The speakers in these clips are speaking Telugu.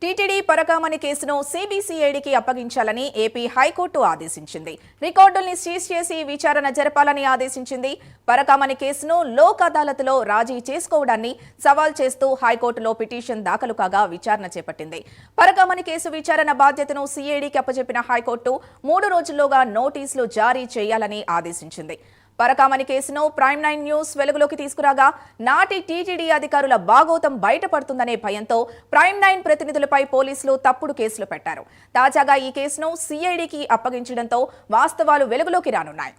టీటీడీ పరకామణి కేసును సీబీసీఐడీకి అప్పగించాలని ఏపీ హైకోర్టు ఆదేశించింది. రికార్డుల్ని సీజ్ చేసి విచారణ జరపాలని ఆదేశించింది. పరకామణి కేసును లోక్ అదాలత్లో రాజీ చేసుకోవడాన్ని సవాల్ చేస్తూ హైకోర్టులో పిటిషన్ దాఖలు కాగా విచారణ చేపట్టింది. పరకామణి కేసు విచారణ బాధ్యతను సీఐడీకి అప్పచెప్పిన హైకోర్టు 3 రోజుల్లోగా నోటీసులు జారీ చేయాలని ఆదేశించింది. పరకామణి కేసును ప్రైమ్9 న్యూస్ వెలుగులోకి తీసుకురాగా నాటి టీటీడీ అధికారుల బాగోతం బయటపడుతుందనే భయంతో ప్రైమ్9 ప్రతినిధులపై పోలీసులు తప్పుడు కేసులు పెట్టారు. తాజాగా ఈ కేసును సీఐడీకి అప్పగించడంతో వాస్తవాలు వెలుగులోకి రానున్నాయి.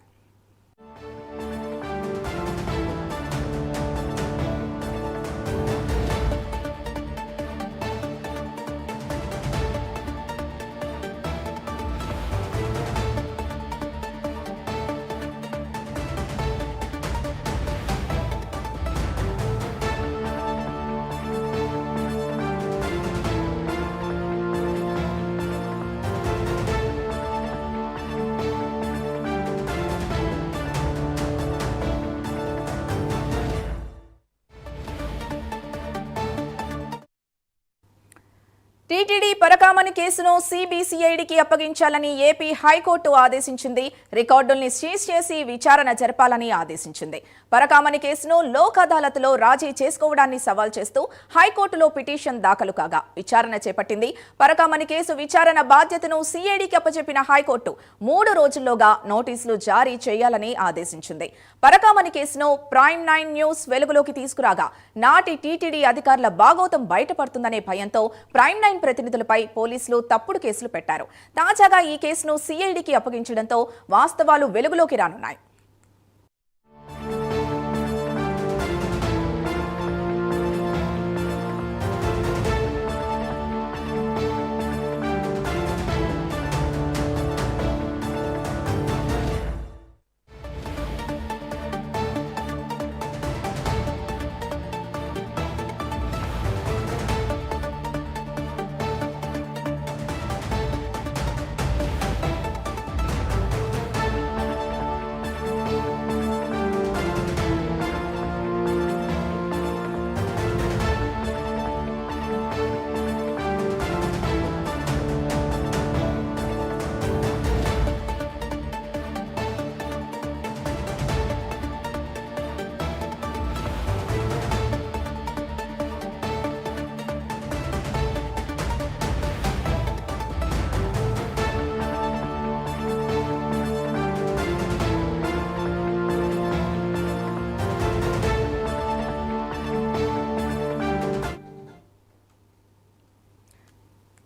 టీటీడీ పరకామణి కేసును సీబీసీఐడీకి అప్పగించాలని ఏపీ హైకోర్టు ఆదేశించింది. రికార్డుల్ని సీజ్ చేసి విచారణ జరపాలని ఆదేశించింది. పరకామణి కేసును లోక్ అదాలత్లో రాజీ చేసుకోవడాన్ని సవాల్ చేస్తూ హైకోర్టులో పిటిషన్ దాఖలు కాగా విచారణ చేపట్టింది. పరకామణి కేసు విచారణ బాధ్యతను సీఐడీకి అప్పచెప్పిన హైకోర్టు 3 రోజుల్లోగా నోటీసులు జారీ చేయాలని ఆదేశించింది. పరకామణి కేసును ప్రైమ్9 న్యూస్ వెలుగులోకి తీసుకురాగా నాటి టీటీడీ అధికారుల బాగోతం బయటపడుతుందనే భయంతో ప్రైమ్9 ప్రతినిధులపై పోలీసులు తప్పుడు కేసులు పెట్టారు. తాజాగా ఈ కేసును సీఐడీకి అప్పగించడంతో వాస్తవాలు వెలుగులోకి రానున్నాయి.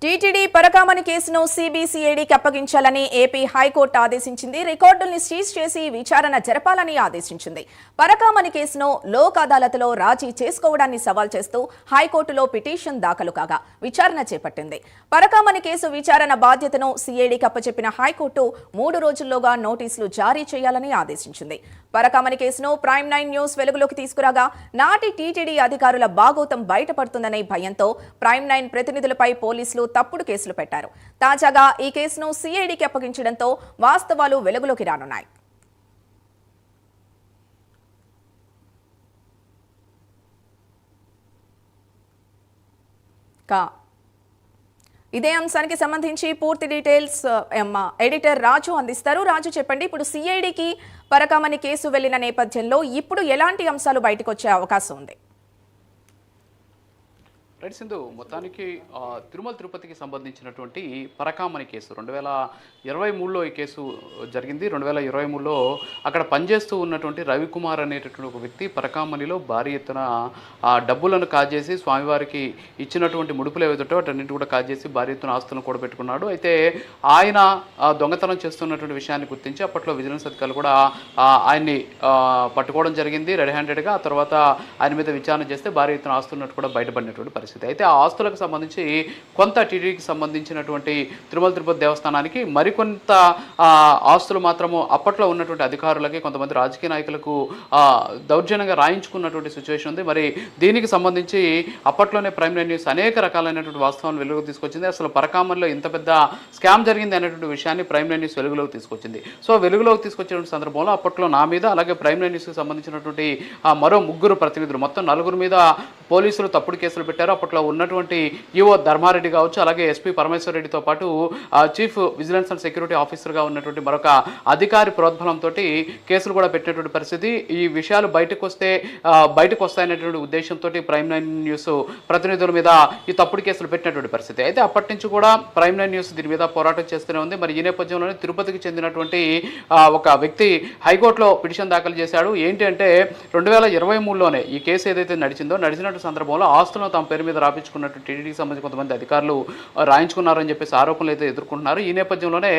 టీటీడీ పరకామణి కేసును సీబీసీఐడీకి అప్పగించాలని ఏపీ హైకోర్టు ఆదేశించింది. రికార్డుల్ని సీజ్ చేసి విచారణ జరపాలని ఆదేశించింది. పరకామణి కేసును లోక్ అదాలత్లో రాజీ చేసుకోవడాన్ని సవాల్ చేస్తూ హైకోర్టులో పిటిషన్ దాఖలు కాగా విచారణ చేపట్టింది. పరకామణి కేసు విచారణ బాధ్యతను సీఐడీకి అప్పచెప్పిన హైకోర్టు 3 రోజుల్లోగా నోటీసులు జారీ చేయాలని ఆదేశించింది. పరకామణి కేసును ప్రైమ్9 న్యూస్ వెలుగులోకి తీసుకురాగా నాటి టీటీడీ అధికారుల బాగోతం బయటపడుతుందనే భయంతో ప్రైమ్9 ప్రతినిధులపై పోలీసులు తప్పుడు కేసులు పెట్టారు. తాజాగా ఈ కేసును సీఐడీకి అప్పగించడంతో వాస్తవాలు వెలుగులోకి రానున్నాయి. ఇదే అంశానికి సంబంధించి పూర్తి డీటెయిల్స్ ఎడిటర్ రాజు అందిస్తారు. రాజు చెప్పండి, ఇప్పుడు సీఐడీకి పరకామణి కేసు వెళ్లిన నేపథ్యంలో ఇప్పుడు ఎలాంటి అంశాలు బయటకు వచ్చే అవకాశం ఉంది? రైట్ సింధు, మొత్తానికి తిరుమల తిరుపతికి సంబంధించినటువంటి పరకామణి కేసు 2023లో ఈ కేసు జరిగింది. 2023లో అక్కడ పనిచేస్తూ ఉన్నటువంటి రవికుమార్ అనేటటువంటి ఒక వ్యక్తి పరకామణిలో భారీ ఎత్తున డబ్బులను కాజేసి స్వామివారికి ఇచ్చినటువంటి ముడుపులు ఏవైతే వాటన్నింటి కూడా కాజేసి భారీ ఎత్తున ఆస్తులను కూడా పెట్టుకున్నాడు. అయితే ఆయన దొంగతనం చేస్తున్నటువంటి విషయాన్ని గుర్తించి అప్పట్లో విజిలెన్స్ అధికారులు కూడా ఆయన్ని పట్టుకోవడం జరిగింది రెడ్ హ్యాండెడ్గా. ఆ తర్వాత ఆయన మీద విచారణ చేస్తే భారీ ఎత్తున ఆస్తున్నట్టు కూడా బయటపడినటువంటి పరిస్థితి. అయితే ఆ ఆస్తులకు సంబంధించి కొంత టీటీడీకి సంబంధించినటువంటి తిరుమల తిరుపతి దేవస్థానానికి మరికొంత ఆస్తులు మాత్రము అప్పట్లో ఉన్నటువంటి అధికారులకి కొంతమంది రాజకీయ నాయకులకు దౌర్జన్యంగా రాయించుకున్నటువంటి సిచ్యువేషన్ ఉంది. మరి దీనికి సంబంధించి అప్పట్లోనే ప్రైమ్9 న్యూస్ అనేక రకాలైనటువంటి వాస్తవాలను వెలుగులోకి తీసుకొచ్చింది. అసలు పరకామణిలో ఇంత పెద్ద స్కామ్ జరిగింది అనేటువంటి విషయాన్ని ప్రైమ్9 న్యూస్ వెలుగులోకి తీసుకొచ్చింది. సో వెలుగులోకి తీసుకొచ్చినటువంటి సందర్భంలో అప్పట్లో నా మీద అలాగే ప్రైమ్9 న్యూస్కి సంబంధించినటువంటి మరో 3 ప్రతినిధులు మొత్తం 4 మీద పోలీసులు తప్పుడు కేసులు పెట్టారు. అప్పట్లో ఉన్నటువంటి ఈఓ ధర్మారెడ్డి కావచ్చు, అలాగే ఎస్పీ పరమేశ్వర్ రెడ్డితో పాటు చీఫ్ విజిలెన్స్ అండ్ సెక్యూరిటీ ఆఫీసర్గా ఉన్నటువంటి మరొక అధికారి ప్రోద్బలంతో కేసులు కూడా పెట్టినటువంటి పరిస్థితి. ఈ విషయాలు బయటకు వస్తాయనేటువంటి ఉద్దేశంతో ప్రైమ్ 9 న్యూస్ ప్రతినిధుల మీద ఈ తప్పుడు కేసులు పెట్టినటువంటి పరిస్థితి. అయితే అప్పటి నుంచి కూడా ప్రైమ్ 9 న్యూస్ దీని మీద పోరాటం చేస్తూనే ఉంది. మరి ఈ నేపథ్యంలోనే తిరుపతికి చెందినటువంటి ఒక వ్యక్తి హైకోర్టులో పిటిషన్ దాఖలు చేశాడు. ఏంటి అంటే 2023లోనే ఈ కేసు ఏదైతే నడిచినటువంటి సందర్భంలో ఆస్తులను తమ పేరు మీద రాపించుకున్నట్టు టీటీడీకి సంబంధించి కొంతమంది అధికారులు రాయించుకున్నారని చెప్పేసి ఆరోపణలు అయితే ఎదుర్కొంటున్నారు. ఈ నేపథ్యంలోనే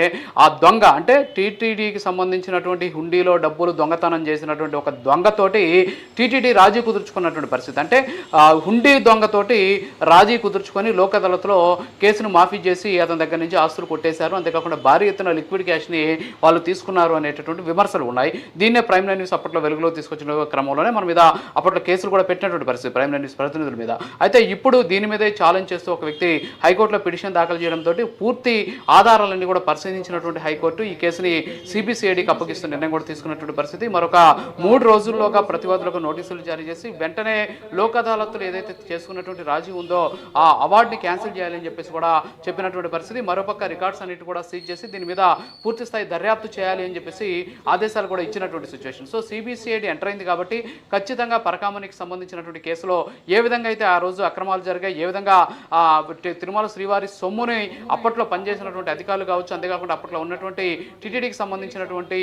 ఆ దొంగ అంటే టీటీడీకి సంబంధించినటువంటి హుండీలో డబ్బులు దొంగతనం చేసినటువంటి ఒక దొంగతోటి టీటీడీ రాజీ కుదుర్చుకున్నటువంటి పరిస్థితి. అంటే హుండీ దొంగతోటి రాజీ కుదుర్చుకొని లోక్ అదాలత్లో కేసును మాఫీ చేసి అతని దగ్గర నుంచి ఆస్తులు కొట్టేశారు. అంతేకాకుండా భారీ ఎత్తున లిక్విడ్ క్యాష్ని వాళ్ళు తీసుకున్నారు అనేటటువంటి విమర్శలు ఉన్నాయి. దీన్నే ప్రైమ్ 9 న్యూస్ అప్పట్లో వెలుగులో తీసుకొచ్చిన క్రమంలోనే మన మీద అప్పట్లో కేసులు కూడా పెట్టినటువంటి పరిస్థితి ప్రైమ్ 9 న్యూస్ ప్రతినిధుల మీద. అయితే ఇప్పుడు దీని మీదే ఛాలెంజ్ చేస్తూ ఒక వ్యక్తి హైకోర్టులో పిటిషన్ దాఖలు చేయడంతో పూర్తి ఆధారాలన్నీ కూడా పరిశీలించినటువంటి హైకోర్టు ఈ కేసుని సిబిసిఐడికి అప్పగిస్తూ నిర్ణయం కూడా తీసుకున్నటువంటి పరిస్థితి. మరొక 3 రోజుల్లోగా ప్రతివాదులకు నోటీసులు జారీ చేసి వెంటనే లోక్ అదాలత్తులు ఏదైతే చేసుకున్నటువంటి రాజీ ఉందో ఆ అవార్డుని క్యాన్సిల్ చేయాలని చెప్పేసి కూడా చెప్పినటువంటి పరిస్థితి. మరోపక్క రికార్డ్స్ అన్నిటి కూడా సీజ్ చేసి దీని మీద పూర్తి స్థాయి దర్యాప్తు చేయాలి అని చెప్పేసి ఆదేశాలు కూడా ఇచ్చినటువంటి సిచ్యువేషన్. సో సిబిసిఐడి ఎంటర్ అయింది కాబట్టి ఖచ్చితంగా పరకామణికి సంబంధించినటువంటి కేసులో ఏ విధంగా అయితే ఆ రోజు అక్రమాలు జరిగాయి, ఏ విధంగా తిరుమల శ్రీవారి సొమ్ముని అప్పట్లో పనిచేసినటువంటి అధికారులు కావచ్చు, అంతేకాకుండా అప్పట్లో ఉన్నటువంటి టీటీడీకి సంబంధించినటువంటి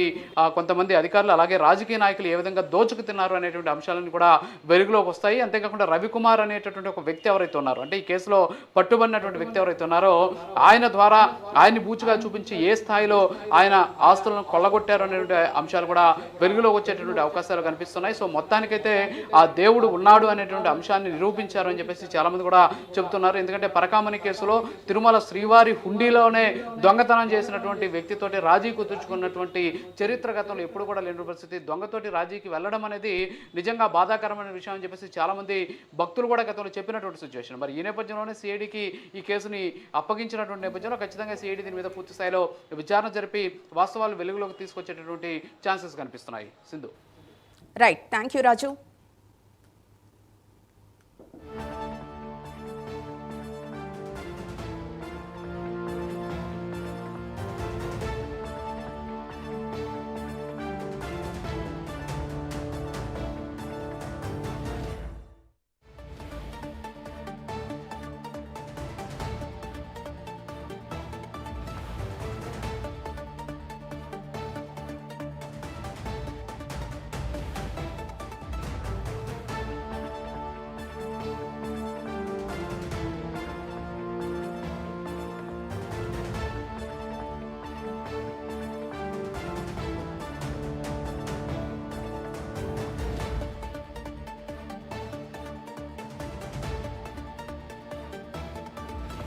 కొంతమంది అధికారులు అలాగే రాజకీయ నాయకులు ఏ విధంగా దోచుకు తిన్నారు అనేటువంటి అంశాలను కూడా వెలుగులోకి వస్తాయి. అంతేకాకుండా రవికుమార్ అనేటటువంటి ఒక వ్యక్తి ఎవరైతే ఉన్నారో అంటే ఈ కేసులో పట్టుబడినటువంటి వ్యక్తి ఎవరైతే ఉన్నారో ఆయన ద్వారా ఆయన్ని బూచుగా చూపించి ఏ స్థాయిలో ఆయన ఆస్తులను కొల్లగొట్టారు అనేటువంటి అంశాలు కూడా వెలుగులోకి వచ్చేటటువంటి అవకాశాలు కనిపిస్తున్నాయి. సో మొత్తానికైతే ఆ దేవుడు ఉన్నాడు అనేటువంటి అంశాన్ని నిరూపించారు అని చెప్పేసి చాలా మంది కూడా చెబుతున్నారు. ఎందుకంటే పరకామణి కేసులో తిరుమల శ్రీవారి హుండీలోనే దొంగతనం చేసినటువంటి వ్యక్తితోటి రాజీ కుదుర్చుకున్నటువంటి చరిత్ర గతంలో ఎప్పుడు కూడా లేని పరిస్థితి. దొంగతోటి రాజీకి వెళ్ళడం అనేది నిజంగా బాధాకరమైన విషయం అని చెప్పేసి చాలా మంది భక్తులు కూడా గతంలో చెప్పినటువంటి సిచ్యువేషన్. మరి ఈ నేపథ్యంలోనే సిఐడికి ఈ కేసుని అప్పగించినటువంటి నేపథ్యంలో ఖచ్చితంగా సిఐడి దీని మీద పూర్తి స్థాయిలో విచారణ జరిపి వాస్తవాలు వెలుగులోకి తీసుకొచ్చేటటువంటి ఛాన్సెస్ కనిపిస్తున్నాయి. Sindhu. Right, thank you Raju.